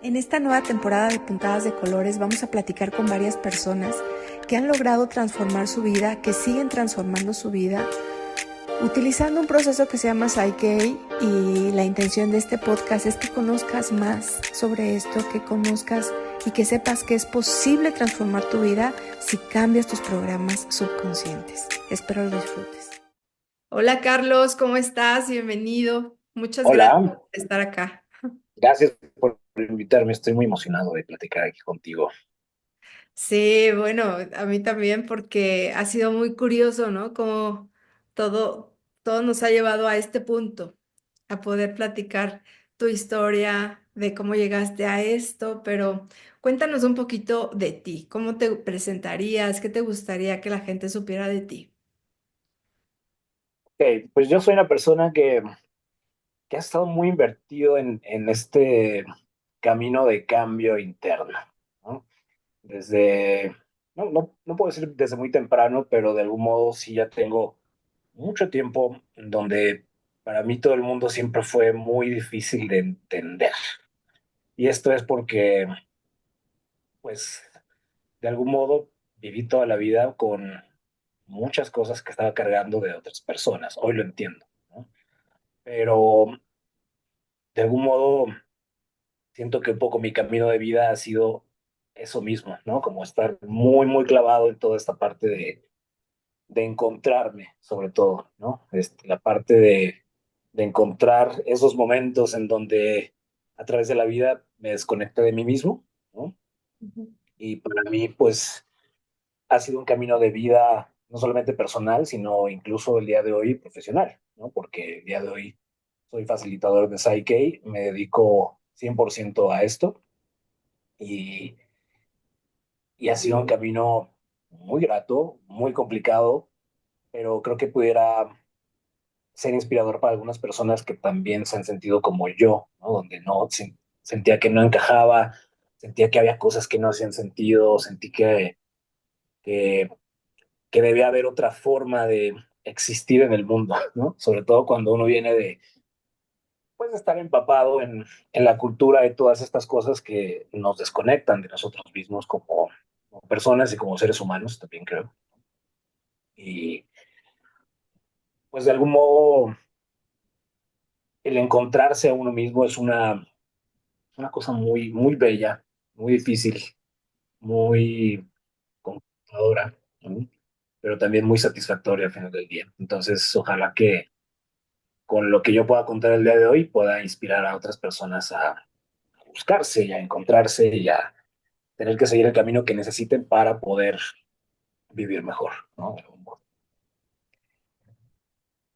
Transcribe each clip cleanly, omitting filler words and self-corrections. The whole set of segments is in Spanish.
En esta nueva temporada de Puntadas de Colores vamos a platicar con varias personas que han logrado transformar su vida, que siguen transformando su vida, utilizando un proceso que se llama Psyche, y la intención de este podcast es que conozcas más sobre esto, que conozcas y que sepas que es posible transformar tu vida si cambias tus programas subconscientes. Espero lo disfrutes. Hola Carlos, ¿cómo estás? Bienvenido. Muchas gracias Hola, por estar acá. gracias por invitarme. Estoy muy emocionado de platicar aquí contigo. Sí, bueno, a mí también porque ha sido muy curioso, ¿no? Como todo nos ha llevado a este punto, a poder platicar tu historia de cómo llegaste a esto, pero cuéntanos un poquito de ti, ¿cómo te presentarías? ¿Qué te gustaría que la gente supiera de ti? Ok, pues yo soy una persona que ha estado muy invertido en este camino de cambio interno, ¿no? Desde, no puedo decir desde muy temprano, pero de algún modo sí ya tengo mucho tiempo en donde para mí todo el mundo siempre fue muy difícil de entender. Y esto es porque, pues, de algún modo viví toda la vida con muchas cosas que estaba cargando de otras personas. Hoy lo entiendo, ¿no? Pero de algún modo siento que un poco mi camino de vida ha sido eso mismo, ¿no? Como estar muy, muy clavado en toda esta parte de encontrarme, sobre todo, ¿no? La parte de encontrar esos momentos en donde a través de la vida me desconecté de mí mismo, ¿no? Ujú. Y para mí, pues, ha sido un camino de vida no solamente personal, sino incluso el día de hoy profesional, ¿no? Porque el día de hoy soy facilitador de Psyche, me dedico 100% a esto y, y ha sido un camino muy grato, muy complicado, pero creo que pudiera ser inspirador para algunas personas que también se han sentido como yo, ¿no? Donde sentía que no encajaba, sentía que había cosas que no hacían sentido, sentí que que debía haber otra forma de existir en el mundo, ¿no? Sobre todo cuando uno viene de, pues, de estar empapado en la cultura de todas estas cosas que nos desconectan de nosotros mismos como personas y como seres humanos, también creo. Y pues de algún modo el encontrarse a uno mismo es una cosa muy, muy bella, muy difícil, muy complicadora, ¿no? Pero también muy satisfactoria al final del día. Entonces, ojalá que con lo que yo pueda contar el día de hoy pueda inspirar a otras personas a buscarse y a encontrarse y a tener que seguir el camino que necesiten para poder vivir mejor, ¿no?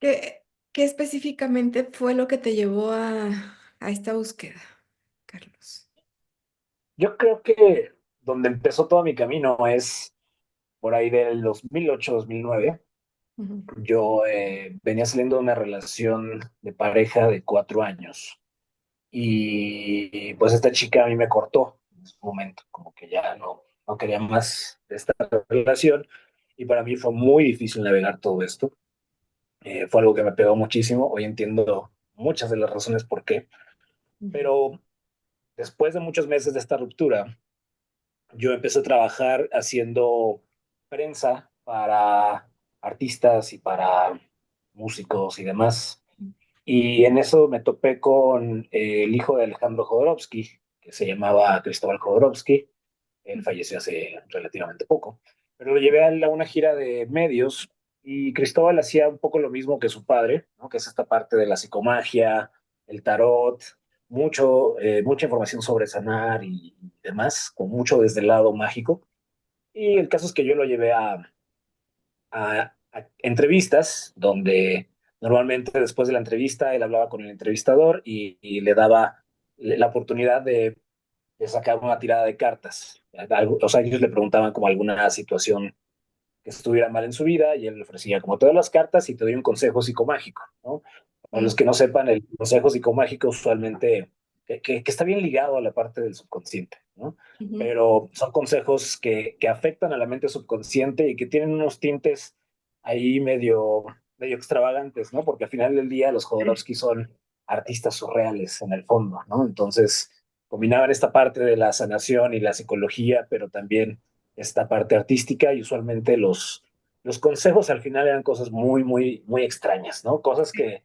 ¿Qué específicamente fue lo que te llevó a esta búsqueda, Carlos? Yo creo que donde empezó todo mi camino es por ahí del 2008-2009. Ujú. Yo venía saliendo de una relación de pareja de 4 años y pues esta chica a mí me cortó en ese momento, como que ya no quería más de esta relación y para mí fue muy difícil navegar todo esto. Fue algo que me pegó muchísimo. Hoy entiendo muchas de las razones por qué, pero después de muchos meses de esta ruptura, yo empecé a trabajar haciendo prensa para artistas y para músicos y demás. Y en eso me topé con el hijo de Alejandro Jodorowsky, que se llamaba Cristóbal Jodorowsky. Él falleció hace relativamente poco, pero lo llevé a una gira de medios y Cristóbal hacía un poco lo mismo que su padre, ¿no? Que es esta parte de la psicomagia, el tarot, mucha información sobre sanar y demás, con mucho desde el lado mágico. Y el caso es que yo lo llevé a entrevistas donde normalmente después de la entrevista él hablaba con el entrevistador y le daba la oportunidad de sacar una tirada de cartas. O sea, ellos le preguntaban como alguna situación que estuviera mal en su vida y él le ofrecía como todas las cartas y te doy un consejo psicomágico, ¿no? Para los Mm, que no sepan, el consejo psicomágico usualmente que está bien ligado a la parte del subconsciente, ¿no? ujú. Pero son consejos que afectan a la mente subconsciente y que tienen unos tintes ahí medio extravagantes, ¿no? Porque al final del día los Jodorowsky son artistas surreales en el fondo, ¿no? Entonces, combinaban esta parte de la sanación y la psicología, pero también esta parte artística, y usualmente los consejos al final eran cosas muy, muy, muy extrañas, ¿no? Cosas que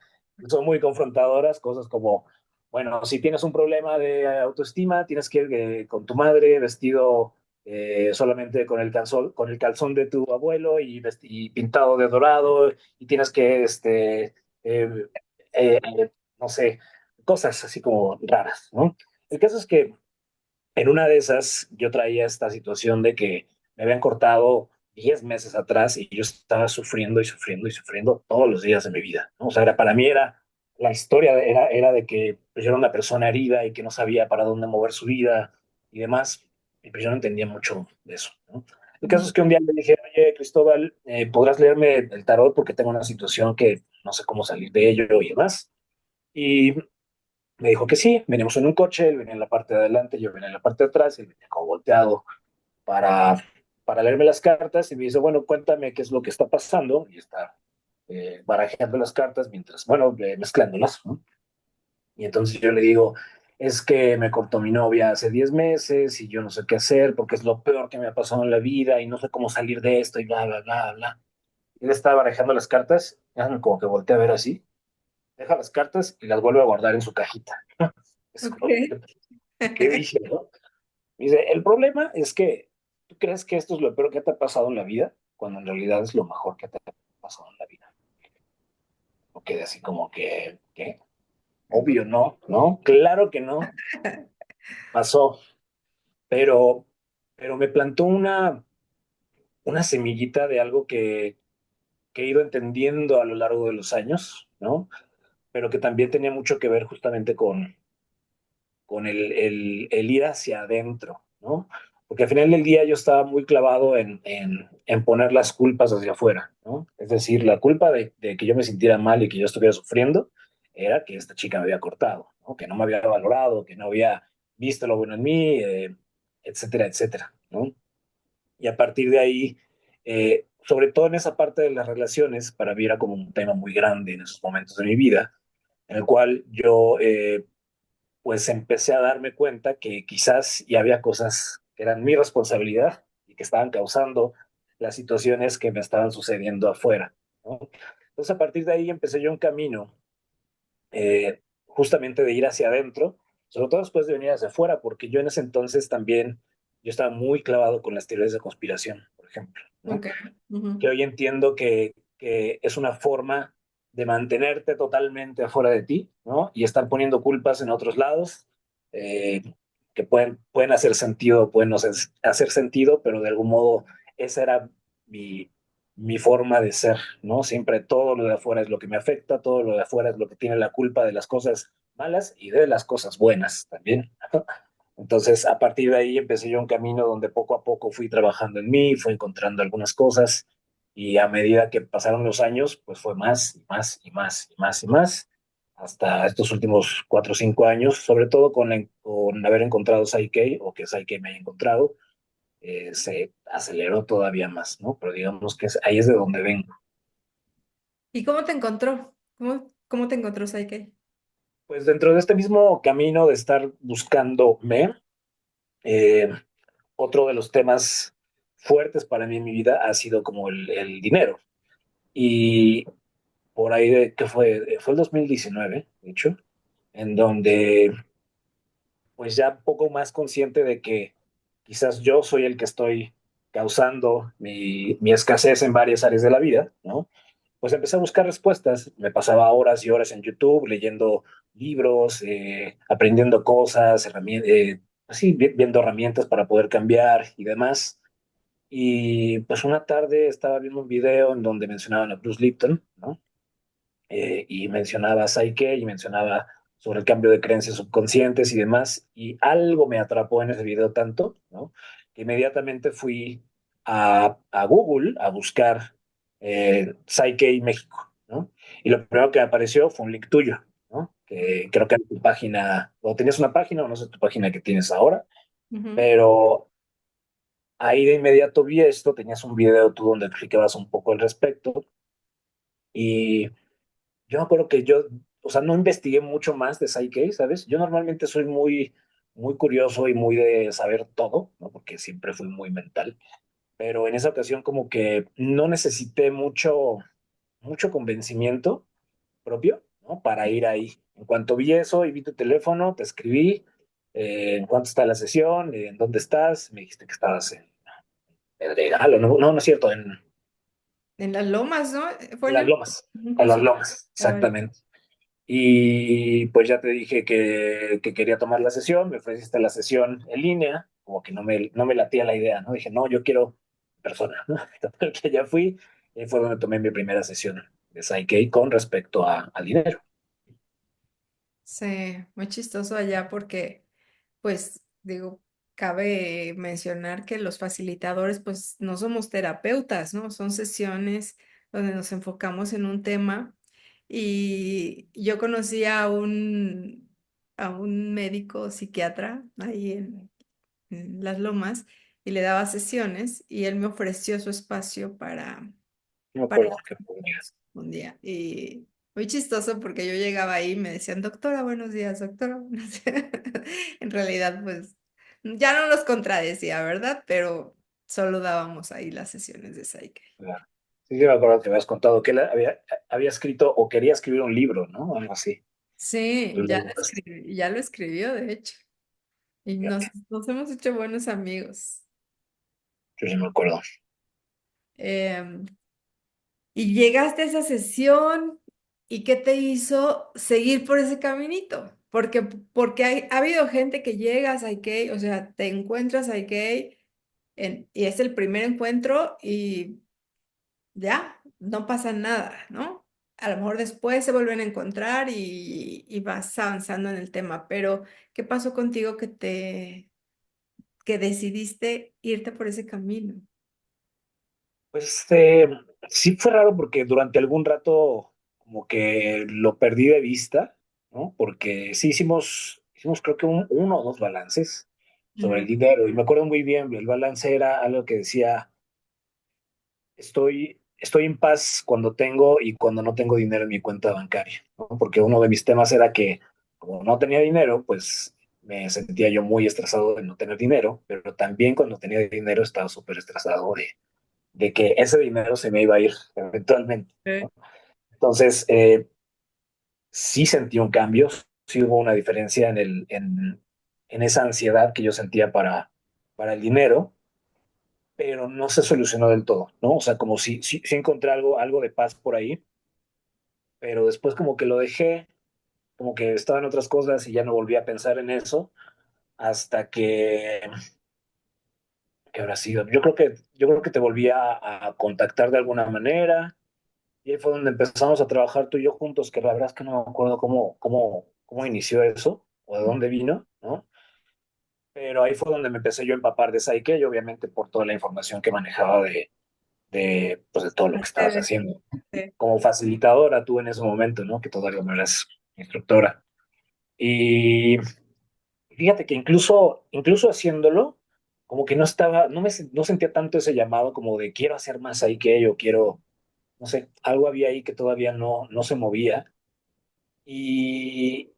son muy confrontadoras, cosas como, bueno, si tienes un problema de autoestima, tienes que ir con tu madre vestido solamente con el calzón de tu abuelo y pintado de dorado, y tienes que, eh, eh, no sé, cosas así como raras, ¿no? El caso es que en una de esas yo traía esta situación de que me habían cortado 10 meses atrás y yo estaba sufriendo y sufriendo y sufriendo todos los días de mi vida, ¿no? O sea, para mí la historia era de que pues, yo era una persona herida y que no sabía para dónde mover su vida y demás, y pues yo no entendía mucho de eso, ¿no? El caso es que un día le dije, oye, Cristóbal, ¿podrás leerme el tarot porque tengo una situación que no sé cómo salir de ello y demás? Y me dijo que sí, veníamos en un coche, él venía en la parte de adelante, yo venía en la parte de atrás, él venía como volteado para, para leerme las cartas y me dice, bueno, cuéntame qué es lo que está pasando, y está barajeando las cartas mientras, bueno, mezclándolas, ¿no? Y entonces yo le digo, es que me cortó mi novia hace 10 meses y yo no sé qué hacer porque es lo peor que me ha pasado en la vida y no sé cómo salir de esto y bla, bla, bla, bla. Y él estaba barajando las cartas, ya como que volteé a ver así, deja las cartas y las vuelve a guardar en su cajita. Es Ok. como, ¿qué dije, no? Dice, el problema es que tú crees que esto es lo peor que te ha pasado en la vida, cuando en realidad es lo mejor que te ha pasado en la vida. O quede así como que, ¿qué? Obvio no, ¿no? Claro que no, pasó, pero, pero me plantó una semillita de algo que he ido entendiendo a lo largo de los años, ¿no? Pero que también tenía mucho que ver justamente con el ir hacia adentro, ¿no? Porque al final del día yo estaba muy clavado en poner las culpas hacia afuera, ¿no? Es decir, la culpa de que yo me sintiera mal y que yo estuviera sufriendo era que esta chica me había cortado, ¿no? Que no me había valorado, que no había visto lo bueno en mí, etcétera, etcétera, ¿no? Y a partir de ahí, sobre todo en esa parte de las relaciones, para mí era como un tema muy grande en esos momentos de mi vida, en el cual yo pues empecé a darme cuenta que quizás ya había cosas que eran mi responsabilidad y que estaban causando las situaciones que me estaban sucediendo afuera, ¿no? Entonces a partir de ahí empecé yo un camino justamente de ir hacia adentro, sobre todo después de venir hacia afuera, porque yo en ese entonces también, yo estaba muy clavado con las teorías de conspiración, por ejemplo, ¿no? Ok. Ujú. Que hoy entiendo que es una forma de mantenerte totalmente afuera de ti, ¿no? Y estar poniendo culpas en otros lados, eh, que pueden hacer sentido, pueden no hacer sentido, pero de algún modo esa era mi, mi forma de ser, ¿no? Siempre todo lo de afuera es lo que me afecta, todo lo de afuera es lo que tiene la culpa de las cosas malas y de las cosas buenas también. Entonces, a partir de ahí empecé yo un camino donde poco a poco fui trabajando en mí, fui encontrando algunas cosas, y a medida que pasaron los años, pues fue más y más y más y más y más, hasta estos últimos 4 o 5 años, sobre todo con haber encontrado Psyche, o que Psyche me haya encontrado, se aceleró todavía más, ¿no? Pero digamos que ahí es de donde vengo. ¿Y cómo te encontró? ¿Cómo te encontró Saike? Pues dentro de este mismo camino de estar buscándome, eh, otro de los temas fuertes para mí en mi vida ha sido como el dinero. Y por ahí de que fue el 2019, de hecho, en donde pues ya un poco más consciente de que quizás yo soy el que estoy causando mi escasez en varias áreas de la vida, ¿no? Pues empecé a buscar respuestas, me pasaba horas y horas en YouTube leyendo libros, aprendiendo cosas, así, viendo herramientas para poder cambiar y demás. Y pues una tarde estaba viendo un video en donde mencionaban a Bruce Lipton, ¿no? Y mencionaba a Psyche y mencionaba sobre el cambio de creencias subconscientes y demás, y algo me atrapó en ese video tanto, ¿no? Que inmediatamente fui a Google a buscar Psyche México, ¿no? Y lo primero que me apareció fue un link tuyo, ¿no? Que creo que en tu página, o tenías una página, o no sé tu página que tienes ahora, Ujú. pero ahí de inmediato vi esto, tenías un video tú donde explicabas un poco al respecto, y yo me acuerdo que yo, o sea, no investigué mucho más de Psyche, ¿sabes? Yo normalmente soy muy, muy curioso y muy de saber todo, ¿no? Porque siempre fui muy mental, pero en esa ocasión como que no necesité mucho convencimiento propio, ¿no? Para ir ahí. En cuanto vi eso y vi tu teléfono, te escribí, en cuánto está la sesión, en dónde estás, me dijiste que estabas en Pedregal, o no, no, no es cierto, En las lomas, ¿no? Fue en en las el lomas, un en las curso. lomas, exactamente. Y pues ya te dije que quería tomar la sesión, me ofreciste la sesión en línea, como que no me latía la idea, ¿no? Dije, no, yo quiero persona, ¿no? Total que ya fui, y fue donde tomé mi primera sesión de Psyche con respecto al dinero. Sí, muy chistoso allá porque, pues, digo, cabe mencionar que los facilitadores, pues, no somos terapeutas, ¿no? Son sesiones donde nos enfocamos en un tema y yo conocí a un médico psiquiatra ahí en Las Lomas y le daba sesiones y él me ofreció su espacio No me para acuerdo qué fue. un día. Y muy chistoso porque yo llegaba ahí y me decían, doctora, buenos días, doctora, buenos días. En realidad, pues ya no los contradecía, ¿verdad? Pero solo dábamos ahí las sesiones de Psyche. Claro. Sí, sí, me acuerdo que me habías contado que él había escrito o quería escribir un libro, ¿no? Algo así. Sí, ya lo Luego, escribí, ya lo escribió, de hecho. Y fíjate, nos hemos hecho buenos amigos. yo sí me acuerdo. Em, y llegaste a esa sesión y ¿qué te hizo seguir por ese caminito? Porque ha habido gente que llega a Psyche, o sea, te encuentras a Psyche y es el primer encuentro y ya, no pasa nada, ¿no? A lo mejor después se vuelven a encontrar y vas avanzando en el tema, pero ¿qué pasó contigo que decidiste irte por ese camino? Pues sí fue raro porque durante algún rato como que lo perdí de vista, ¿no? Porque sí hicimos creo que uno o dos balances sobre el Ujú. dinero y me acuerdo muy bien, el balance era algo que decía, estoy en paz cuando tengo y cuando no tengo dinero en mi cuenta bancaria, ¿no? Porque uno de mis temas era que como no tenía dinero, pues me sentía yo muy estresado de no tener dinero, pero también cuando tenía dinero estaba súper estresado de que ese dinero se me iba a ir eventualmente, Sí. ¿no? Entonces, sí sentí un cambio, sí hubo una diferencia en esa ansiedad que yo sentía para el dinero, pero no se solucionó del todo, ¿no? O sea, como si encontré algo de paz por ahí, pero después como que lo dejé, como que estaba en otras cosas y ya no volví a pensar en eso hasta que habrá sido. Yo creo que te volví a contactar de alguna manera. Y ahí fue donde empezamos a trabajar tú y yo juntos, que la verdad es que no me acuerdo cómo inició eso o de dónde vino, ¿no? Pero ahí fue donde me empecé yo a empapar de Psyche y obviamente por toda la información que manejaba pues de todo lo que estabas haciendo. Sí. Como facilitadora tú en ese momento, ¿no? Que todavía no eras instructora. Y fíjate que incluso haciéndolo, como que no estaba, no sentía tanto ese llamado como de quiero hacer más Psyche o quiero, no sé, algo había ahí que todavía no se movía. Y,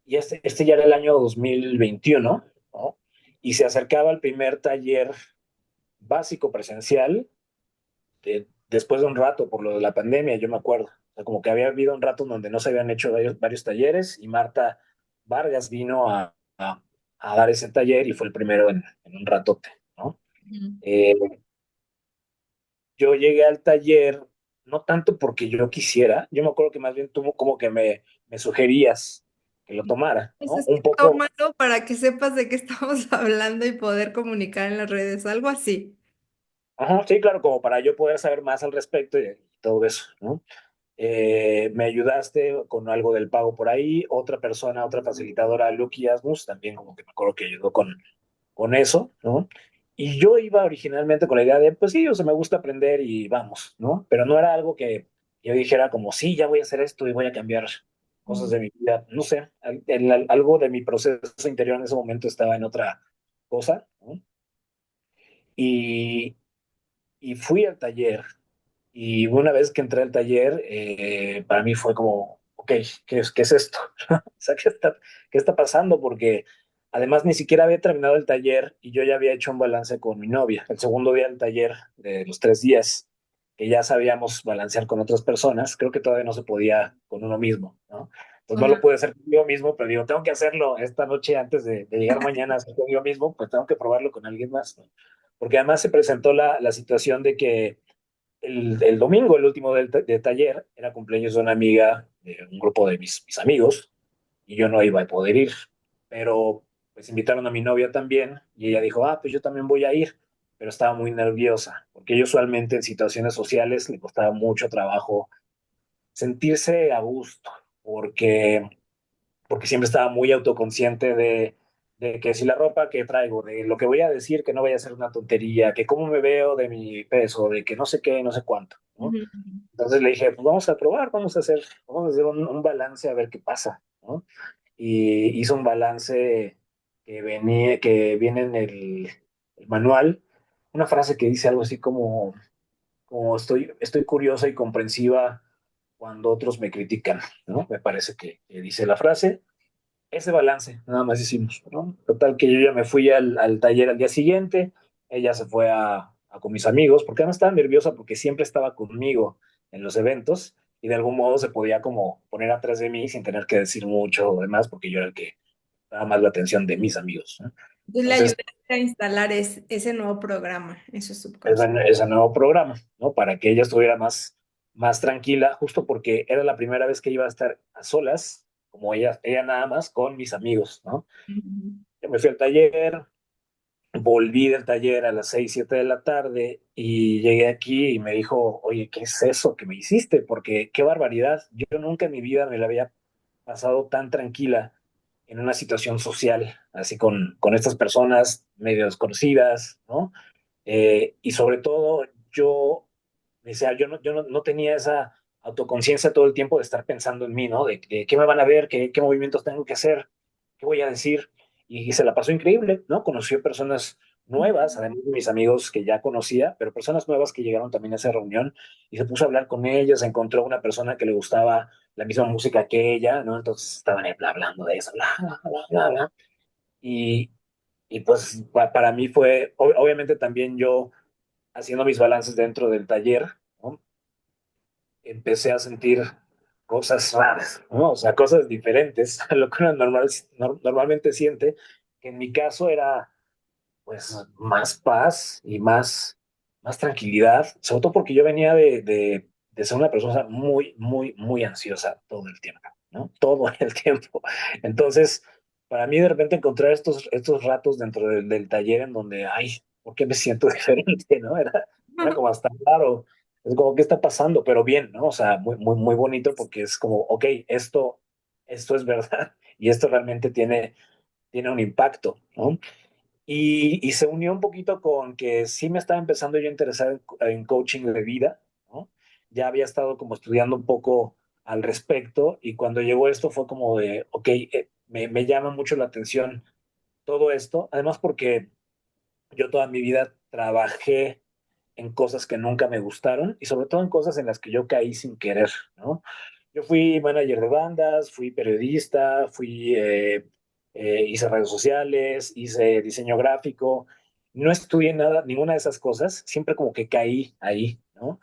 y este ya era el año 2021, ¿no? Y se acercaba el primer taller básico presencial después de un rato por lo de la pandemia, yo me acuerdo. O sea, como que había habido un rato en donde no se habían hecho varios talleres y Marta Vargas vino a dar ese taller y fue el primero en un ratote, ¿no? Ujú. Eh, yo llegué al taller no tanto porque yo quisiera, yo me acuerdo que más bien tú como que me sugerías que lo tomara, ¿no? Entonces, Un poco. tómalo para que sepas de qué estamos hablando y poder comunicar en las redes, algo así. Ajá, sí, claro, como para yo poder saber más al respecto y todo eso, ¿no? Me ayudaste con algo del pago por ahí, otra persona, otra facilitadora, Lucky Asmus, también como que me acuerdo que ayudó con eso, ¿no? Y yo iba originalmente con la idea de, pues sí, o sea, me gusta aprender y vamos, ¿no? Pero no era algo que yo dijera como, sí, ya voy a hacer esto y voy a cambiar cosas Mm. de mi vida, no sé, algo de mi proceso interior en ese momento estaba en otra cosa, ¿no? Y, y fui al taller. Y una vez que entré al taller, para mí fue como, ok, ¿qué es esto? O sea, ¿qué está pasando? Porque Además, ni siquiera había terminado el taller y yo ya había hecho un balance con mi novia. El segundo día del taller, de los 3 días, que ya sabíamos balancear con otras personas, creo que todavía no se podía con uno mismo, ¿no? Entonces no lo Ajá. pude hacer conmigo mismo, pero digo, tengo que hacerlo esta noche antes de llegar mañana a hacer conmigo mismo, pues tengo que probarlo con alguien más, ¿no? Porque además se presentó la situación de que el domingo, el último de taller, era cumpleaños de una amiga de un grupo de mis amigos y yo no iba a poder ir, pero pues invitaron a mi novia también y ella dijo, ah, pues yo también voy a ir, pero estaba muy nerviosa, porque ella usualmente en situaciones sociales le costaba mucho trabajo sentirse a gusto, porque, porque siempre estaba muy autoconsciente de que si la ropa que traigo, de lo que voy a decir, que no vaya a ser una tontería, que cómo me veo de mi peso, de que no sé qué, no sé cuánto, ¿no? Ujú. Entonces le dije, pues vamos a probar, vamos a hacer un balance a ver qué pasa, ¿no? Y hizo un balance que viene en el manual, una frase que dice algo así como estoy curiosa y comprensiva cuando otros me critican, ¿no? Me parece que dice la frase. Ese balance, nada más hicimos, ¿no? Total que yo ya me fui al taller al día siguiente, ella se fue con mis amigos, porque además estaba nerviosa porque siempre estaba conmigo en los eventos y de algún modo se podía como poner atrás de mí sin tener que decir mucho o demás, porque yo era el que daba más la atención de mis amigos, ¿no? Entonces le Entonces, ayudaste a instalar ese nuevo programa, ese subconsciente. ese nuevo programa, ¿no? Para que ella estuviera más tranquila, justo porque era la primera vez que iba a estar a solas, como ella nada más, con mis amigos, ¿no? Ujú. Yo me fui al taller, volví del taller a las 6 7 de la tarde y llegué aquí y me dijo, oye, ¿qué es eso que me hiciste? Porque qué barbaridad. Yo nunca en mi vida me la había pasado tan tranquila en una situación social, así con estas personas medio desconocidas, ¿no? Y sobre todo, yo decía, yo no tenía esa autoconciencia todo el tiempo de estar pensando en mí, ¿no? De qué me van a ver, qué movimientos tengo que hacer, qué voy a decir. Y se la pasó increíble, ¿no? Conoció personas nuevas, además de mis amigos que ya conocía, pero personas nuevas que llegaron también a esa reunión y se puso a hablar con ellas, encontró una persona que le gustaba la misma música que ella, ¿no? Entonces estaban hablando de eso, bla, bla, bla, bla, bla. Y, y pues para mí fue, obviamente también yo haciendo mis balances dentro del taller, ¿no? Empecé a sentir cosas raras, ¿no? O sea, cosas diferentes a lo que uno normalmente siente, que en mi caso era pues más paz y más tranquilidad, sobre todo porque yo venía de ser una persona muy ansiosa todo el tiempo, ¿no? Todo el tiempo. Entonces, para mí de repente encontrar estos ratos dentro del taller en donde, ay, ¿por qué me siento diferente, no? Era como hasta raro. Es como, ¿qué está pasando? Pero bien, ¿no? O sea, muy bonito porque es como, ok, esto es verdad y esto realmente tiene un impacto, ¿no? Y se unió un poquito con que sí me estaba empezando yo a interesar en coaching de vida, ¿no? Ya había estado como estudiando un poco al respecto y cuando llegó esto fue como de, ok, me llama mucho la atención todo esto, además porque yo toda mi vida trabajé en cosas que nunca me gustaron y sobre todo en cosas en las que yo caí sin querer, ¿no? Yo fui manager de bandas, fui periodista, hice redes sociales, hice diseño gráfico, no estudié nada, ninguna de esas cosas, siempre como que caí ahí, ¿no?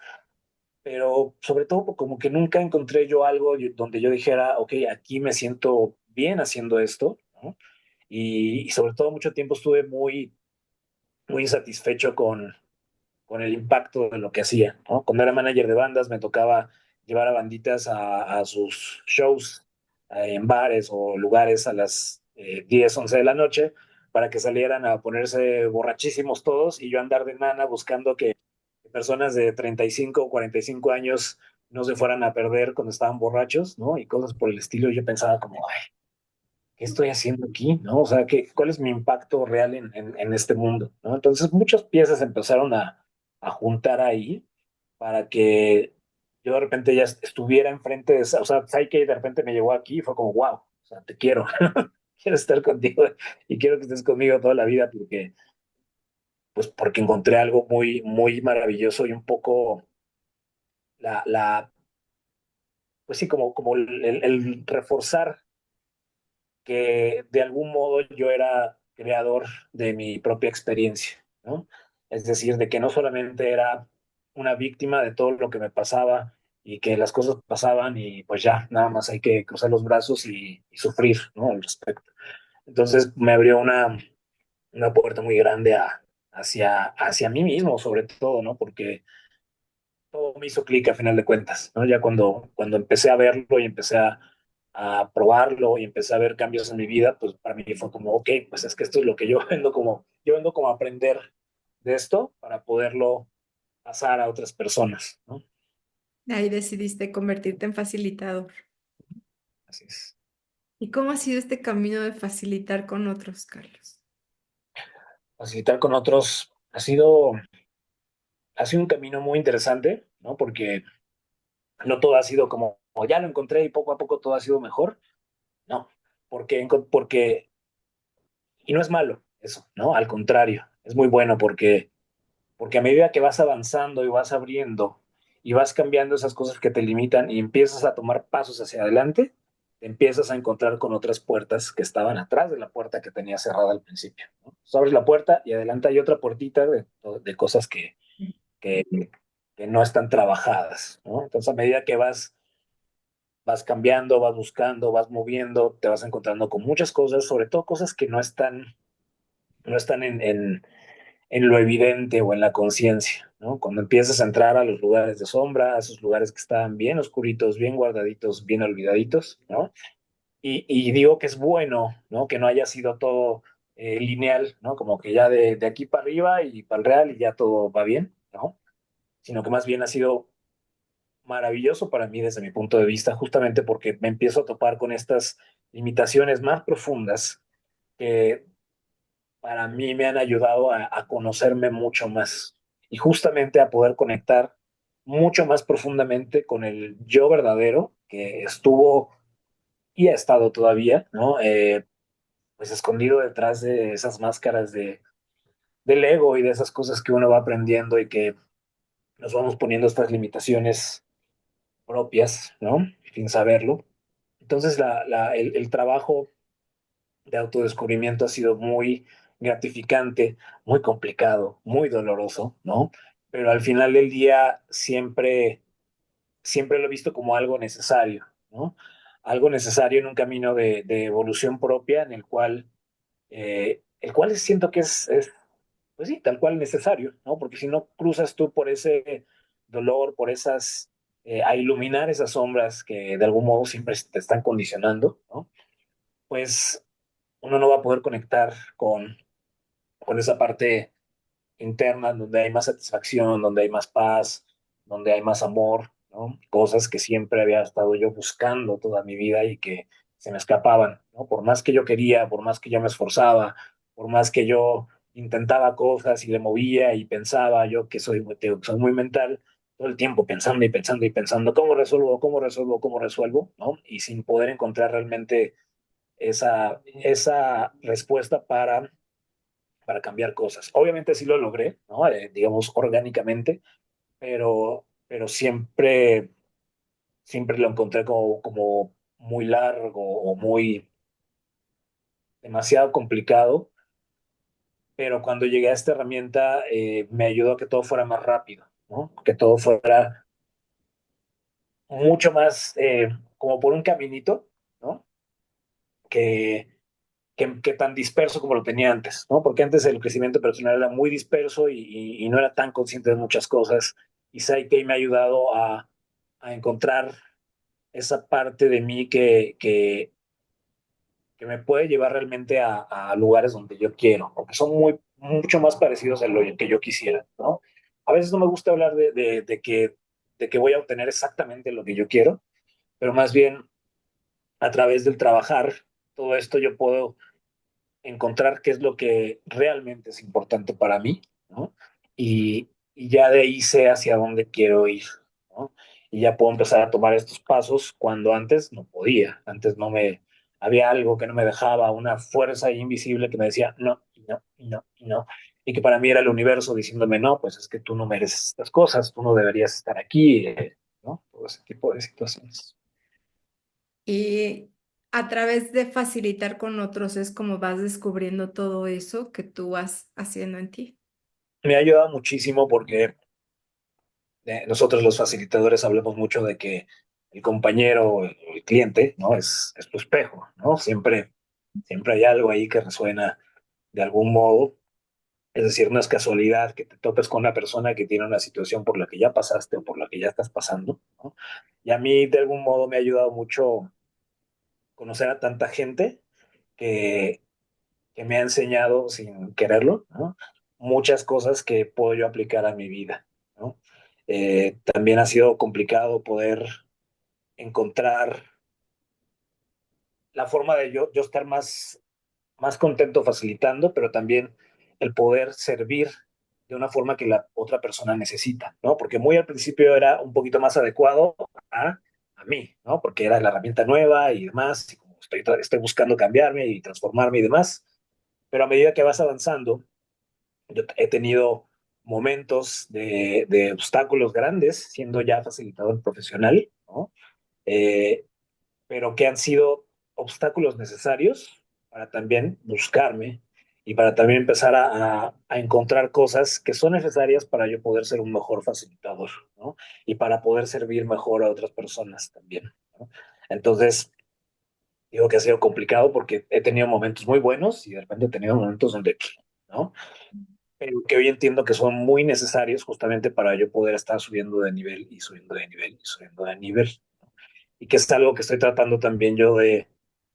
Pero sobre todo como que nunca encontré yo algo donde yo dijera, ok, aquí me siento bien haciendo esto, ¿no? Y sobre todo mucho tiempo estuve muy insatisfecho con el impacto de lo que hacía, ¿no? Cuando era manager de bandas me tocaba llevar a banditas a sus shows en bares o lugares a las 10, 11 de la noche para que salieran a ponerse borrachísimos todos y yo andar de nana buscando que personas de 35 o 45 años no se fueran a perder cuando estaban borrachos, ¿no? Y cosas por el estilo. Y yo pensaba como, ay, ¿qué estoy haciendo aquí? ¿No? O sea, ¿cuál es mi impacto real en este mundo? ¿No? Entonces, muchas piezas empezaron a juntar ahí para que yo de repente ya estuviera enfrente de esa, o sea, Psyche de repente me llegó aquí y fue como, wow, o sea, te quiero, quiero estar contigo y quiero que estés conmigo toda la vida porque encontré algo muy maravilloso y un poco la pues sí, como el reforzar que de algún modo yo era creador de mi propia experiencia, ¿no? Es decir, de que no solamente era una víctima de todo lo que me pasaba y que las cosas pasaban y pues ya, nada más hay que cruzar los brazos y sufrir, ¿no? Al respecto. Entonces me abrió una puerta muy grande hacia mí mismo, sobre todo, ¿no? Porque todo me hizo clic a final de cuentas, ¿no? Ya cuando empecé a verlo y empecé a probarlo y empecé a ver cambios en mi vida, pues para mí fue como, ok, pues es que esto es lo que yo vengo como a aprender de esto para poderlo pasar a otras personas, ¿no? Ahí decidiste convertirte en facilitador. Así es. ¿Y cómo ha sido este camino de facilitar con otros, Carlos? Facilitar con otros ha sido un camino muy interesante, ¿no? Porque no todo ha sido como, "Oh, ya lo encontré y poco a poco todo ha sido mejor". No, porque y no es malo eso, ¿no? Al contrario, es muy bueno porque a medida que vas avanzando y vas abriendo y vas cambiando esas cosas que te limitan y empiezas a tomar pasos hacia adelante, te empiezas a encontrar con otras puertas que estaban atrás de la puerta que tenías cerrada al principio, ¿no? Entonces abres la puerta y adelante hay otra puertita de cosas que, que no están trabajadas, ¿no? Entonces a medida que vas cambiando, vas buscando, vas moviendo, te vas encontrando con muchas cosas, sobre todo cosas que no están en lo evidente o en la conciencia, ¿no? Cuando empiezas a entrar a los lugares de sombra, a esos lugares que estaban bien oscuritos, bien guardaditos, bien olvidaditos, ¿no? Y digo que es bueno, ¿no? Que no haya sido todo lineal, ¿no? Como que ya de aquí para arriba y para el real y ya todo va bien, ¿no? Sino que más bien ha sido maravilloso para mí desde mi punto de vista, justamente porque me empiezo a topar con estas limitaciones más profundas que para mí me han ayudado a conocerme mucho más y justamente a poder conectar mucho más profundamente con el yo verdadero que estuvo y ha estado todavía, ¿no? Pues escondido detrás de esas máscaras del ego y de esas cosas que uno va aprendiendo y que nos vamos poniendo estas limitaciones propias, ¿no? Sin saberlo. Entonces el trabajo de autodescubrimiento ha sido muy gratificante, muy complicado, muy doloroso, ¿no? Pero al final del día siempre lo he visto como algo necesario, ¿no? Algo necesario en un camino de evolución propia en el cual siento que pues sí, tal cual necesario, ¿no? Porque si no cruzas tú por ese dolor, a iluminar esas sombras que de algún modo siempre te están condicionando, ¿no? Pues uno no va a poder conectar con esa parte interna donde hay más satisfacción, donde hay más paz, donde hay más amor, ¿no? Cosas que siempre había estado yo buscando toda mi vida y que se me escapaban, ¿no? Por más que yo quería, por más que yo me esforzaba, por más que yo intentaba cosas y le movía y pensaba, yo que soy muy mental, todo el tiempo pensando y pensando y pensando, ¿cómo resuelvo, cómo resuelvo, cómo resuelvo? ¿No? Y sin poder encontrar realmente esa respuesta para cambiar cosas. Obviamente sí lo logré, ¿no? Digamos orgánicamente, pero siempre lo encontré como muy largo o demasiado complicado, pero cuando llegué a esta herramienta me ayudó a que todo fuera más rápido, ¿no? Que todo fuera mucho más como por un caminito, ¿no? Que, que tan disperso como lo tenía antes, ¿no? Porque antes el crecimiento personal era muy disperso y no era tan consciente de muchas cosas. Y Psyche me ha ayudado a encontrar esa parte de mí que me puede llevar realmente a lugares donde yo quiero, porque son mucho más parecidos a lo que yo quisiera, ¿no? A veces no me gusta hablar de que voy a obtener exactamente lo que yo quiero, pero más bien a través del trabajar todo esto yo puedo encontrar qué es lo que realmente es importante para mí, ¿no? Y ya de ahí sé hacia dónde quiero ir, ¿no? Y ya puedo empezar a tomar estos pasos cuando antes no podía, antes había algo que no me dejaba, una fuerza invisible que me decía no, y no, y no, y no, y que para mí era el universo diciéndome, no, pues es que tú no mereces estas cosas, tú no deberías estar aquí, ¿no? Todo ese tipo de situaciones. Y a través de facilitar con otros es como vas descubriendo todo eso que tú vas haciendo en ti. Me ha ayudado muchísimo porque nosotros los facilitadores hablamos mucho de que el compañero o el cliente, ¿no? Es tu espejo, ¿no? Siempre hay algo ahí que resuena de algún modo. Es decir, no es casualidad que te topes con una persona que tiene una situación por la que ya pasaste o por la que ya estás pasando, ¿no? Y a mí de algún modo me ha ayudado mucho conocer a tanta gente que, que me ha enseñado sin quererlo, ¿no? Muchas cosas que puedo yo aplicar a mi vida, ¿no? También ha sido complicado poder encontrar la forma de yo estar más contento facilitando, pero también el poder servir de una forma que la otra persona necesita, ¿no? Porque muy al principio era un poquito más adecuado a mí, ¿no? Porque era la herramienta nueva y demás, y como estoy buscando cambiarme y transformarme y demás, pero a medida que vas avanzando, yo he tenido momentos de obstáculos grandes siendo ya facilitador profesional, ¿no? Eh, pero que han sido obstáculos necesarios para también buscarme y para también empezar a encontrar cosas que son necesarias para yo poder ser un mejor facilitador, ¿no? Y para poder servir mejor a otras personas también, ¿no? Entonces, digo que ha sido complicado porque he tenido momentos muy buenos y de repente he tenido momentos donde, ¿no? Pero que hoy entiendo que son muy necesarios justamente para yo poder estar subiendo de nivel y subiendo de nivel y subiendo de nivel, y que es algo que estoy tratando también yo de,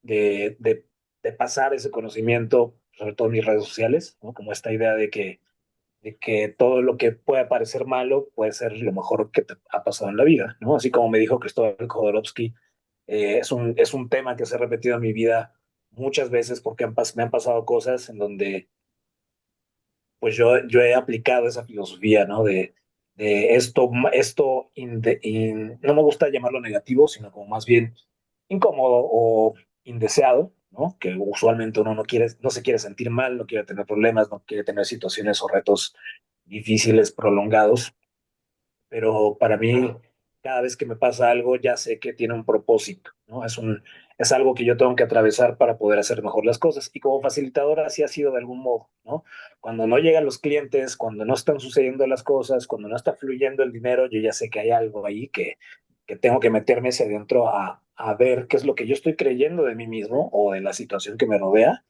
de, de pasar ese conocimiento, sobre todo en mis redes sociales, ¿no? Como esta idea de que todo lo que puede parecer malo puede ser lo mejor que te ha pasado en la vida, ¿no? Así como me dijo Cristóbal Jodorowsky, es un tema que se ha repetido en mi vida muchas veces porque me han pasado cosas en donde pues yo he aplicado esa filosofía, ¿no? De no me gusta llamarlo negativo, sino como más bien incómodo o indeseado, ¿no? Que usualmente uno no se quiere sentir mal, no quiere tener problemas, no quiere tener situaciones o retos difíciles, prolongados, pero para mí, cada vez que me pasa algo, ya sé que tiene un propósito, ¿no? Es algo que yo tengo que atravesar para poder hacer mejor las cosas. Y como facilitadora así ha sido de algún modo, ¿no? Cuando no llegan los clientes, cuando no están sucediendo las cosas, cuando no está fluyendo el dinero, yo ya sé que hay algo ahí que tengo que meterme hacia adentro a ver qué es lo que yo estoy creyendo de mí mismo o de la situación que me rodea,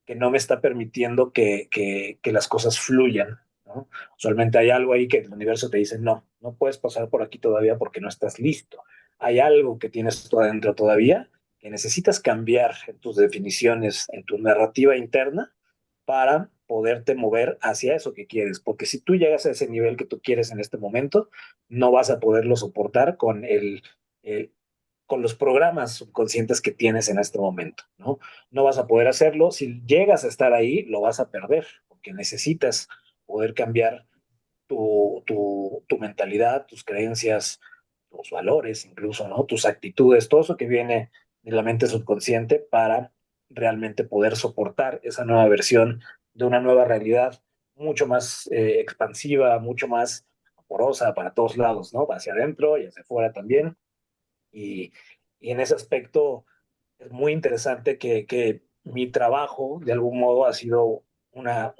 que no me está permitiendo que las cosas fluyan, ¿no? Usualmente hay algo ahí que el universo te dice, no, no puedes pasar por aquí todavía porque no estás listo. Hay algo que tienes tú adentro todavía que necesitas cambiar en tus definiciones, en tu narrativa interna para poderte mover hacia eso que quieres. Porque si tú llegas a ese nivel que tú quieres en este momento, no vas a poderlo soportar el con los programas subconscientes que tienes en este momento, ¿no? No vas a poder hacerlo. Si llegas a estar ahí, lo vas a perder, porque necesitas poder cambiar tu mentalidad, tus creencias, tus valores, incluso, ¿no? Tus actitudes, todo eso que viene de la mente subconsciente para realmente poder soportar esa nueva versión de una nueva realidad mucho más expansiva, mucho más porosa para todos lados, ¿no? Hacia adentro y hacia afuera también. Y, y en ese aspecto es muy interesante que mi trabajo, de algún modo, ha sido una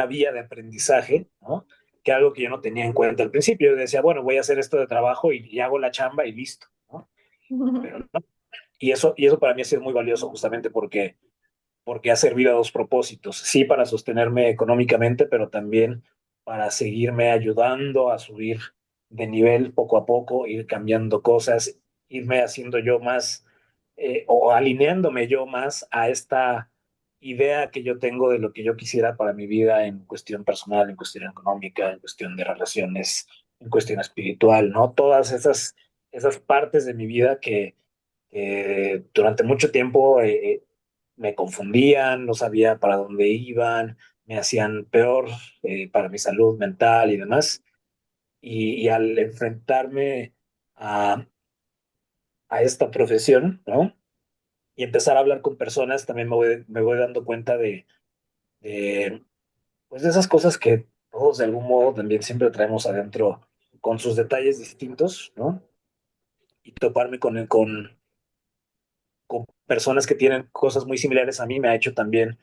vía de aprendizaje, ¿no? Que algo que yo no tenía en cuenta al principio. Yo decía, bueno, voy a hacer esto de trabajo y hago la chamba y listo, ¿no? Pero no. Y eso para mí ha sido muy valioso justamente porque ha servido a dos propósitos. Sí, para sostenerme económicamente, pero también para seguirme ayudando a subir de nivel poco a poco, ir cambiando cosas, irme haciendo yo más o alineándome yo más a esta idea que yo tengo de lo que yo quisiera para mi vida en cuestión personal, en cuestión económica, en cuestión de relaciones, en cuestión espiritual, ¿no? Todas esas partes de mi vida que durante mucho tiempo me confundían, no sabía para dónde iban, me hacían peor para mi salud mental y demás. Y al enfrentarme a, a esta profesión, ¿no? Y empezar a hablar con personas, también me voy dando cuenta de, pues de esas cosas que todos de algún modo también siempre traemos adentro con sus detalles distintos, ¿no? Y toparme con personas que tienen cosas muy similares a mí me ha hecho también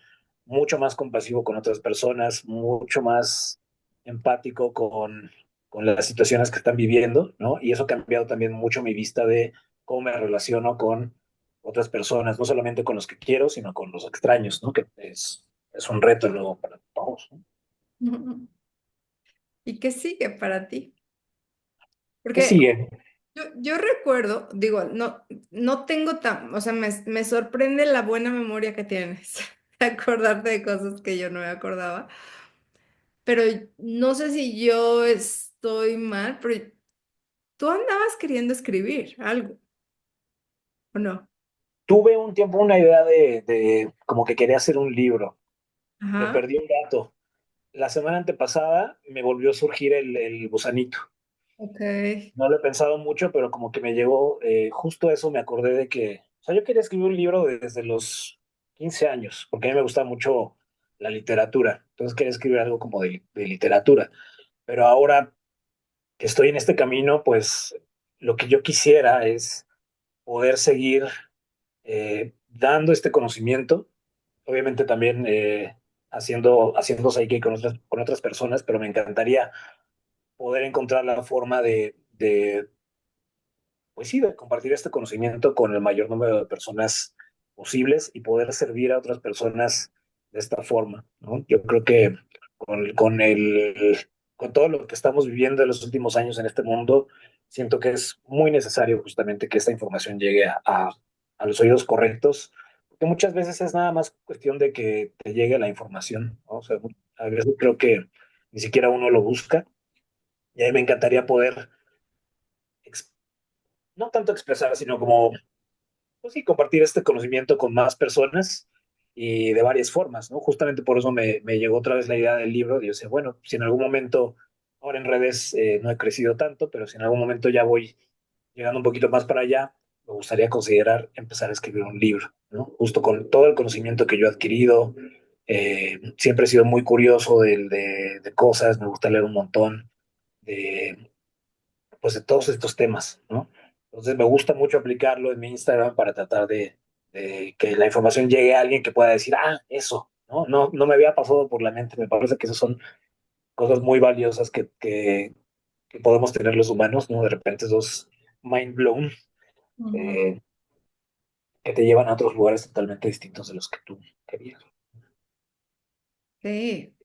mucho más compasivo con otras personas, mucho más empático con las situaciones que están viviendo, ¿no? Y eso ha cambiado también mucho mi vista de cómo me relaciono con otras personas, no solamente con los que quiero, sino con los extraños, ¿no? Que es un reto luego para todos, ¿no? ¿Y qué sigue para ti? ¿Qué Porque sigue? yo recuerdo, digo, no tengo tan, o sea, me sorprende la buena memoria que tienes de acordarte de cosas que yo no me acordaba, pero no sé si yo estoy mal, pero tú andabas queriendo escribir algo, ¿o no? Tuve un tiempo una idea de como que quería hacer un libro. Lo Ajá, perdí un rato. La semana antepasada me volvió a surgir el gusanito. ok. No lo he pensado mucho, pero como que me llegó justo eso, me acordé de que, o sea, yo quería escribir un libro desde los 15 años, porque a mí me gusta mucho la literatura, entonces quería escribir algo como de literatura, pero ahora que estoy en este camino, pues lo que yo quisiera es poder seguir dando este conocimiento, obviamente también haciendo Psyche con otras personas, pero me encantaría poder encontrar la forma de pues sí, de compartir este conocimiento con el mayor número de personas posibles y poder servir a otras personas de esta forma, ¿no? Yo creo que con todo lo que estamos viviendo en los últimos años en este mundo, siento que es muy necesario justamente que esta información llegue a los oídos correctos, porque muchas veces es nada más cuestión de que te llegue la información, ¿no? O sea, a veces creo que ni siquiera uno lo busca y a mí me encantaría poder no tanto expresar, sino como pues sí, compartir este conocimiento con más personas y de varias formas, ¿no? Justamente por eso me llegó otra vez la idea del libro. Y yo sé, bueno, si en algún momento, ahora en redes no he crecido tanto, pero si en algún momento ya voy llegando un poquito más para allá, me gustaría considerar empezar a escribir un libro, ¿no? Justo con todo el conocimiento que yo he adquirido. Siempre he sido muy curioso de cosas, me gusta leer un montón, de, pues de todos estos temas, ¿no? Entonces me gusta mucho aplicarlo en mi Instagram para tratar de que la información llegue a alguien que pueda decir, ah, eso, ¿no? No me había pasado por la mente, me parece que esas son cosas muy valiosas que podemos tener los humanos, ¿no? De repente esos mind blown Ujú. eh, que te llevan a otros lugares totalmente distintos de los que tú querías. Sí,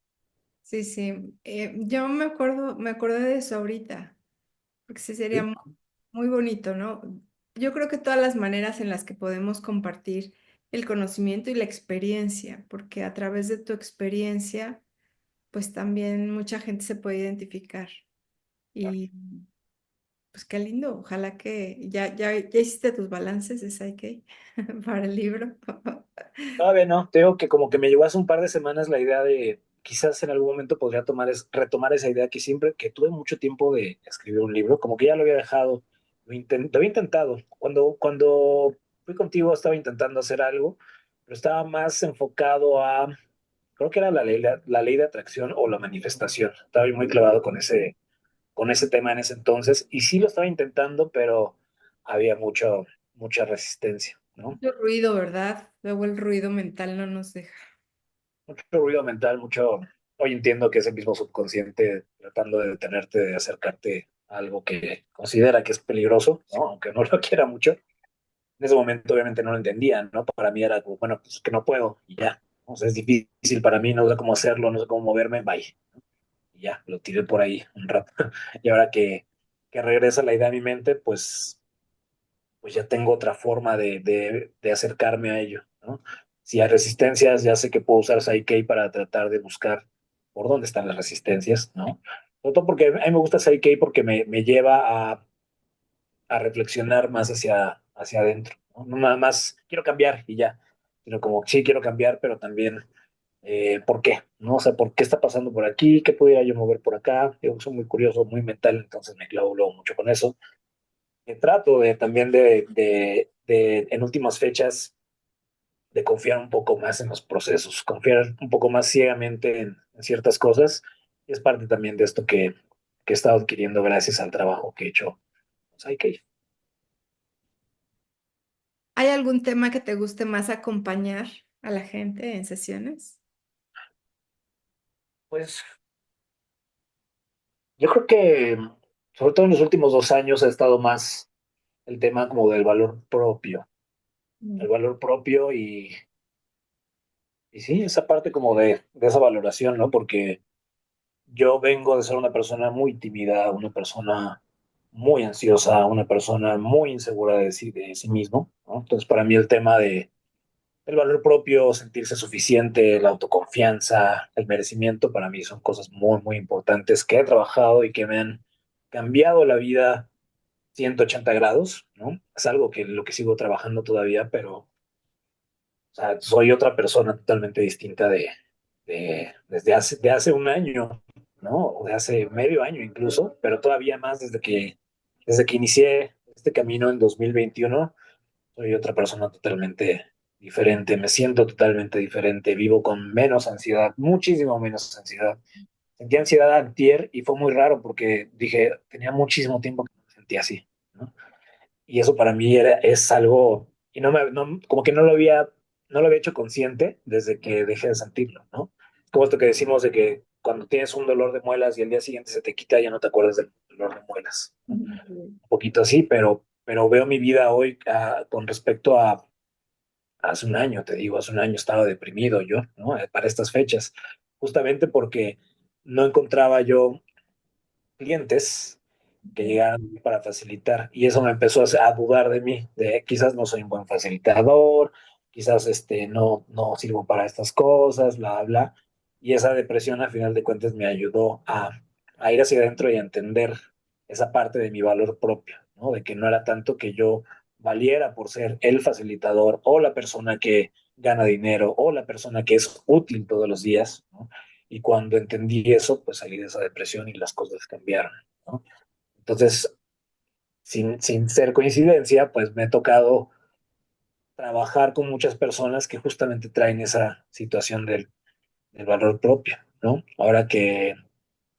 sí, sí. Yo me acordé de eso ahorita, porque sí sería ¿Sí? muy bonito, ¿no? Yo creo que todas las maneras en las que podemos compartir el conocimiento y la experiencia, porque a través de tu experiencia, pues también mucha gente se puede identificar. Y pues qué lindo, ojalá que ya hiciste tus balances de Psyche para el libro. Todavía no, te digo que como que me llegó hace un par de semanas la idea de quizás en algún momento podría retomar esa idea que siempre, que tuve mucho tiempo de escribir un libro, como que ya lo había dejado, lo había intentado. Cuando fui contigo estaba intentando hacer algo, pero estaba más enfocado a, creo que era la ley de atracción o la manifestación. Estaba yo muy clavado con ese tema en ese entonces y sí lo estaba intentando, pero había mucha resistencia, ¿no? Mucho ruido, ¿verdad? Luego el ruido mental no nos deja. Mucho ruido mental, mucho. Hoy entiendo que es el mismo subconsciente tratando de detenerte, de acercarte a algo que considera que es peligroso, ¿no? Aunque no lo quiera mucho. En ese momento, obviamente, no lo entendía, ¿no? Para mí era como, bueno, pues es que no puedo y ya. O sea, es difícil para mí, no sé cómo hacerlo, no sé cómo moverme, bye. Y ya, lo tiré por ahí un rato. Y ahora que regresa la idea a mi mente, pues ya tengo otra forma de acercarme a ello, ¿no? Si hay resistencias, ya sé que puedo usar Psyche para tratar de buscar por dónde están las resistencias, ¿no? Sobre todo porque a mí me gusta Psyche porque me lleva a reflexionar más hacia adentro, ¿no? No nada más quiero cambiar y ya, sino como sí quiero cambiar, pero también ¿por qué? ¿No? O sea, ¿por qué está pasando por aquí? ¿Qué pudiera yo mover por acá? Yo soy muy curioso, muy mental, entonces me clavo luego mucho con eso trato de también en últimas fechas, de confiar un poco más en los procesos, confiar un poco más ciegamente en ciertas cosas. Y es parte también de esto que he estado adquiriendo gracias al trabajo que he hecho. Pues, hay que ir. ¿Hay algún tema que te guste más acompañar a la gente en sesiones? Pues yo creo que, sobre todo en los últimos 2 años, ha estado más el tema como del valor propio. El Mm. valor propio y sí, esa parte como de esa valoración, ¿no? Porque yo vengo de ser una persona muy tímida, una persona muy ansiosa, una persona muy insegura de sí mismo, ¿no? Entonces, para mí el tema el valor propio, sentirse suficiente, la autoconfianza, el merecimiento, para mí son cosas muy, muy importantes que he trabajado y que me han cambiado la vida 180 grados, ¿no? Es algo que lo que sigo trabajando todavía, pero o sea, soy otra persona totalmente distinta de hace un año, ¿no? O de hace medio año incluso, pero todavía más desde que inicié este camino en 2021, soy otra persona totalmente diferente, me siento totalmente diferente, vivo con menos ansiedad, muchísimo menos ansiedad. Sentí ansiedad antier y fue muy raro porque dije, tenía muchísimo tiempo que no me sentía así, ¿no? Y eso para mí es algo, y como que no lo había hecho consciente desde que dejé de sentirlo, ¿no? Como esto que decimos de que cuando tienes un dolor de muelas y el día siguiente se te quita, ya no te acuerdas del dolor de muelas, ¿no? Ujú. Un poquito así, pero veo mi vida hoy con respecto a hace un año, te digo, hace un año estaba deprimido yo, ¿no? Para estas fechas, justamente porque no encontraba yo clientes que llegaran para facilitar. Y eso me empezó a dudar de mí, de quizás no soy un buen facilitador, quizás no sirvo para estas cosas, bla, bla. Y esa depresión, a final de cuentas, me ayudó a ir hacia adentro y a entender esa parte de mi valor propio, ¿no? De que no era tanto que yo valiera por ser el facilitador o la persona que gana dinero o la persona que es útil todos los días, ¿no? Y cuando entendí eso, pues salí de esa depresión y las cosas cambiaron, ¿no? Entonces, sin ser coincidencia, pues me ha tocado trabajar con muchas personas que justamente traen esa situación del valor propio, ¿no? Ahora que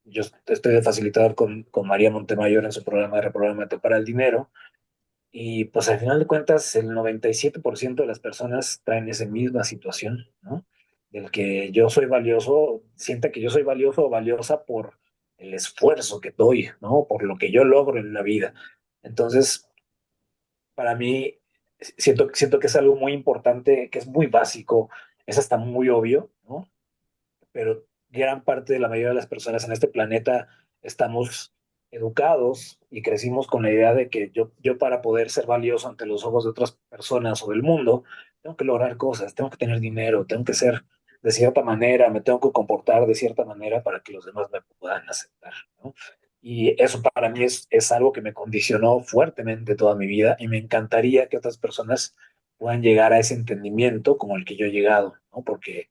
yo estoy de facilitador con María Montemayor en su programa de Reprogramate para el Dinero, y pues al final de cuentas el 97% de las personas traen esa misma situación, ¿no? Del que yo soy valioso, sienta que yo soy valioso o valiosa por el esfuerzo que doy, ¿no? Por lo que yo logro en la vida. Entonces, para mí, siento que es algo muy importante, que es muy básico, es hasta muy obvio, ¿no? Pero gran parte de la mayoría de las personas en este planeta estamos educados y crecimos con la idea de que yo para poder ser valioso ante los ojos de otras personas o del mundo, tengo que lograr cosas, tengo que tener dinero, tengo que ser de cierta manera, me tengo que comportar de cierta manera para que los demás me puedan aceptar, ¿no? Y eso para mí es algo que me condicionó fuertemente toda mi vida y me encantaría que otras personas puedan llegar a ese entendimiento como el que yo he llegado, ¿no? Porque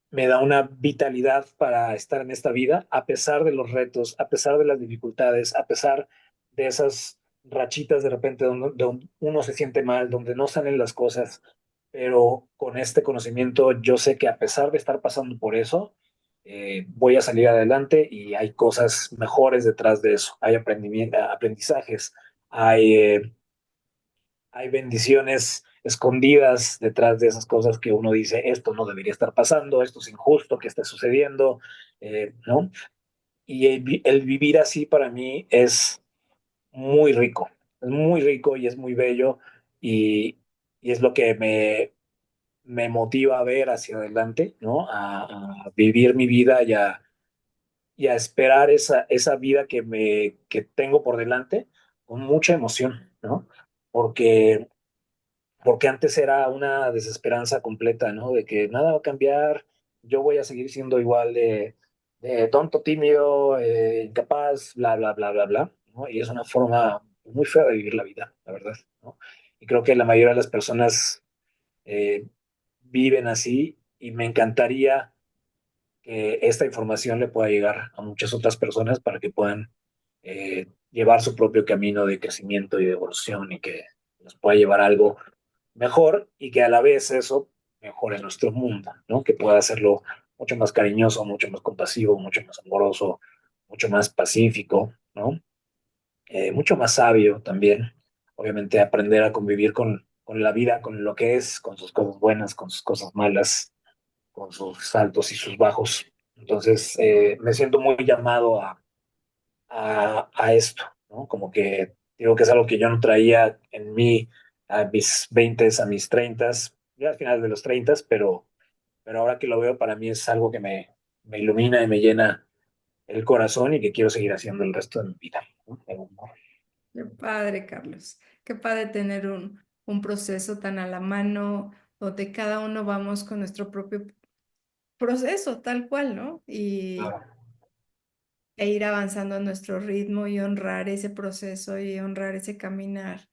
me da una vitalidad para estar en esta vida, a pesar de los retos, a pesar de las dificultades, a pesar de esas rachitas de repente donde uno se siente mal, donde no salen las cosas, pero con este conocimiento yo sé que a pesar de estar pasando por eso, voy a salir adelante y hay cosas mejores detrás de eso, hay aprendizajes, hay hay bendiciones escondidas detrás de esas cosas que uno dice, esto no debería estar pasando, esto es injusto que esté sucediendo, ¿no? Y el vivir así para mí es muy rico y es muy bello y, y es lo que me motiva a ver hacia adelante, ¿no? A vivir mi vida y a esperar esa vida que tengo por delante con mucha emoción, ¿no? Porque porque antes era una desesperanza completa, ¿no? De que nada va a cambiar, yo voy a seguir siendo igual de tonto, tímido, incapaz, bla, bla, bla, bla, bla, ¿no? Y es una forma muy fea de vivir la vida, la verdad, ¿no? Y creo que la mayoría de las personas eh, viven así y me encantaría que esta información le pueda llegar a muchas otras personas para que puedan llevar su propio camino de crecimiento y de evolución y que nos pueda llevar a algo mejor y que a la vez eso mejore nuestro mundo, ¿no? Que pueda hacerlo mucho más cariñoso, mucho más compasivo, mucho más amoroso, mucho más pacífico, ¿no? Mucho más sabio también. obviamente aprender a convivir con la vida, con lo que es, con sus cosas buenas, con sus cosas malas, con sus altos y sus bajos. Entonces, me siento muy llamado a esto, ¿no? Como que digo que es algo que yo no traía en mí a mis 20, a mis 30, ya al final de los 30, pero ahora que lo veo para mí es algo que me ilumina y me llena el corazón y que quiero seguir haciendo el resto de mi vida, ¿no? Qué padre, Carlos. Qué padre tener un proceso tan a la mano, donde cada uno vamos con nuestro propio proceso, tal cual, ¿no? Claro, E ir avanzando a nuestro ritmo y honrar ese proceso y honrar ese caminar.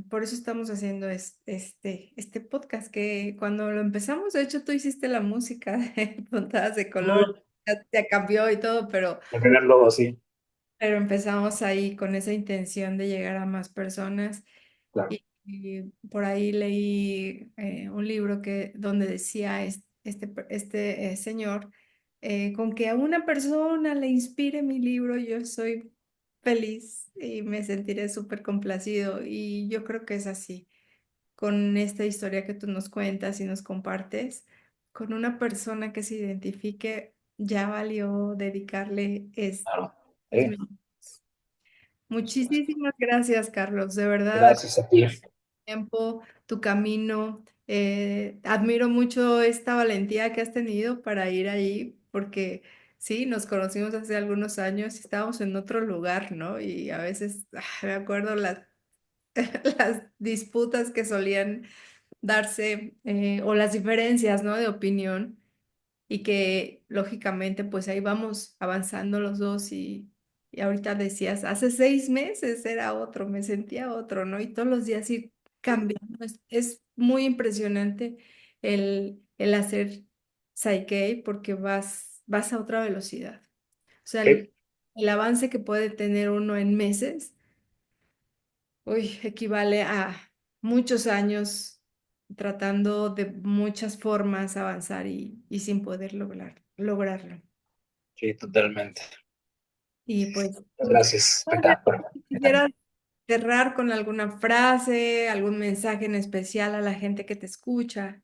Por eso estamos haciendo este podcast, que cuando lo empezamos, de hecho tú hiciste la música de Puntadas de Color, ya cambió y todo, el primer logo, sí, pero empezamos ahí con esa intención de llegar a más personas. claro, Y por ahí leí un libro donde decía señor, con que a una persona le inspire mi libro, yo soy feliz y me sentiré súper complacido. Y yo creo que es así, con esta historia que tú nos cuentas y nos compartes, con una persona que se identifique, ya valió dedicarle claro. estos minutos. Muchísimas gracias, Carlos, de verdad Gracias a ti. tiempo, tu camino. Admiro mucho esta valentía que has tenido para ir ahí, porque sí, nos conocimos hace algunos años y estábamos en otro lugar, ¿no? Y a veces me acuerdo las disputas que solían darse, o las diferencias, ¿no? De opinión, y que lógicamente pues ahí vamos avanzando los dos, y ahorita decías, hace 6 meses era otro, me sentía otro, ¿no? Y todos los días ir cambiando. Es muy impresionante el hacer Psyche, porque vas a otra velocidad. O sea, Sí, el avance que puede tener uno en meses, uy, equivale a muchos años tratando de muchas formas avanzar, y sin poder lograrlo. sí, totalmente. Y pues, muchas Gracias, gracias. Beca, por Quisiera cerrar con alguna frase, algún mensaje en especial a la gente que te escucha.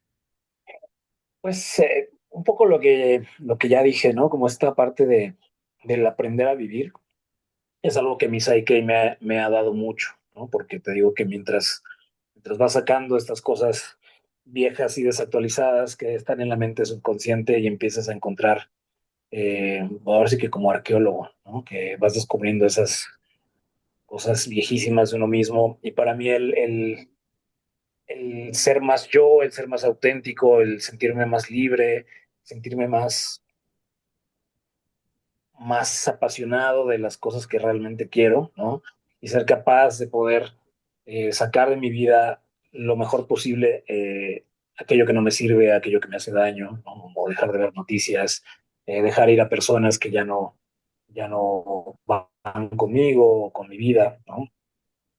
pues un poco lo que ya dije, ¿no? Como esta parte del aprender a vivir es algo que mi Psyche me ha dado mucho, ¿no? Porque te digo que mientras vas sacando estas cosas viejas y desactualizadas que están en la mente subconsciente y empiezas a encontrar, ahora sí que como arqueólogo, ¿no? Que vas descubriendo esas cosas viejísimas de uno mismo. Y para mí el ser más yo, el ser más auténtico, el sentirme más libre, sentirme más apasionado de las cosas que realmente quiero, ¿no? Y ser capaz de poder sacar de mi vida lo mejor posible aquello que no me sirve, aquello que me hace daño, ¿no? O dejar de ver noticias, dejar ir a personas que ya no van conmigo o con mi vida, ¿no?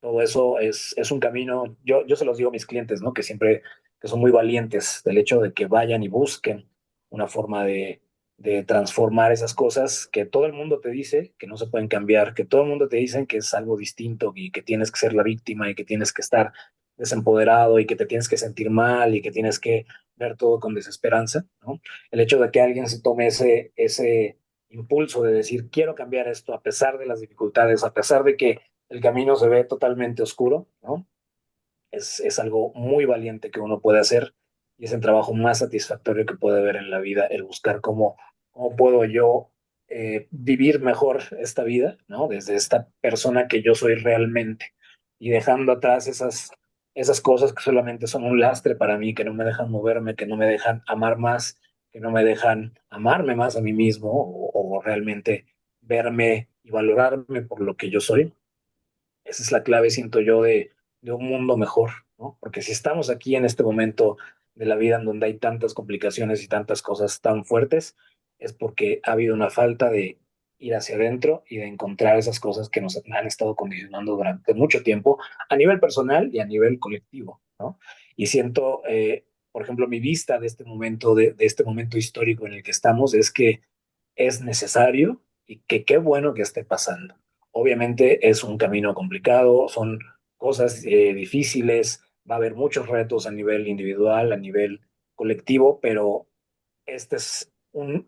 Todo eso es un camino, yo se los digo a mis clientes, ¿no? Que siempre, que son muy valientes del hecho de que vayan y busquen una forma de transformar esas cosas que todo el mundo te dice que no se pueden cambiar, que todo el mundo te dice que es algo distinto y que tienes que ser la víctima y que tienes que estar desempoderado y que te tienes que sentir mal y que tienes que ver todo con desesperanza, ¿no? El hecho de que alguien se tome ese impulso de decir, quiero cambiar esto a pesar de las dificultades, a pesar de que el camino se ve totalmente oscuro, ¿no? Es algo muy valiente que uno puede hacer y es el trabajo más satisfactorio que puede haber en la vida, el buscar cómo puedo yo vivir mejor esta vida, ¿no? Desde esta persona que yo soy realmente y dejando atrás esas cosas que solamente son un lastre para mí, que no me dejan moverme, que no me dejan amar más, que no me dejan amarme más a mí mismo o realmente verme y valorarme por lo que yo soy. Esa es la clave, siento yo, de un mundo mejor, ¿no? Porque si estamos aquí en este momento de la vida en donde hay tantas complicaciones y tantas cosas tan fuertes, es porque ha habido una falta de ir hacia adentro y de encontrar esas cosas que nos han estado condicionando durante mucho tiempo a nivel personal y a nivel colectivo, ¿no? Y siento, por ejemplo, mi vista de este momento, de este momento histórico en el que estamos, es que es necesario y que qué bueno que esté pasando. Obviamente es un camino complicado, son cosas difíciles, va a haber muchos retos a nivel individual, a nivel colectivo, pero este es un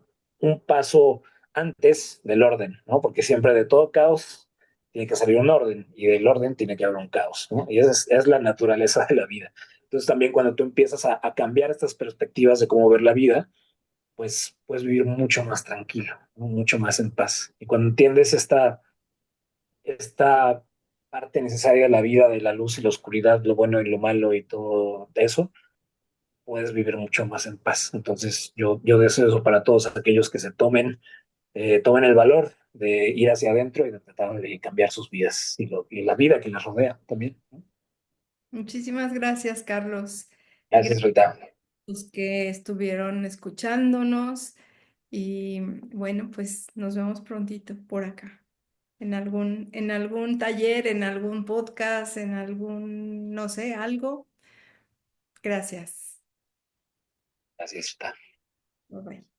paso antes del orden, ¿no? Porque siempre de todo caos tiene que salir un orden y del orden tiene que haber un caos, ¿no? Y esa es la naturaleza de la vida. Entonces también cuando tú empiezas a cambiar estas perspectivas de cómo ver la vida, pues puedes vivir mucho más tranquilo, ¿no? Mucho más en paz. Y cuando entiendes esta parte necesaria de la vida, de la luz y la oscuridad, lo bueno y lo malo y todo eso, puedes vivir mucho más en paz. Entonces, yo deseo eso para todos aquellos que se tomen el valor de ir hacia adentro y de tratar de cambiar sus vidas y la vida que les rodea también, ¿no? Muchísimas gracias, Carlos. Y Gracias, gracias Rita. a los que estuvieron escuchándonos. Y bueno, pues nos vemos prontito por acá, en algún taller, en algún podcast, en algún, no sé, algo. Gracias. Gracias, Rita. Bye bye.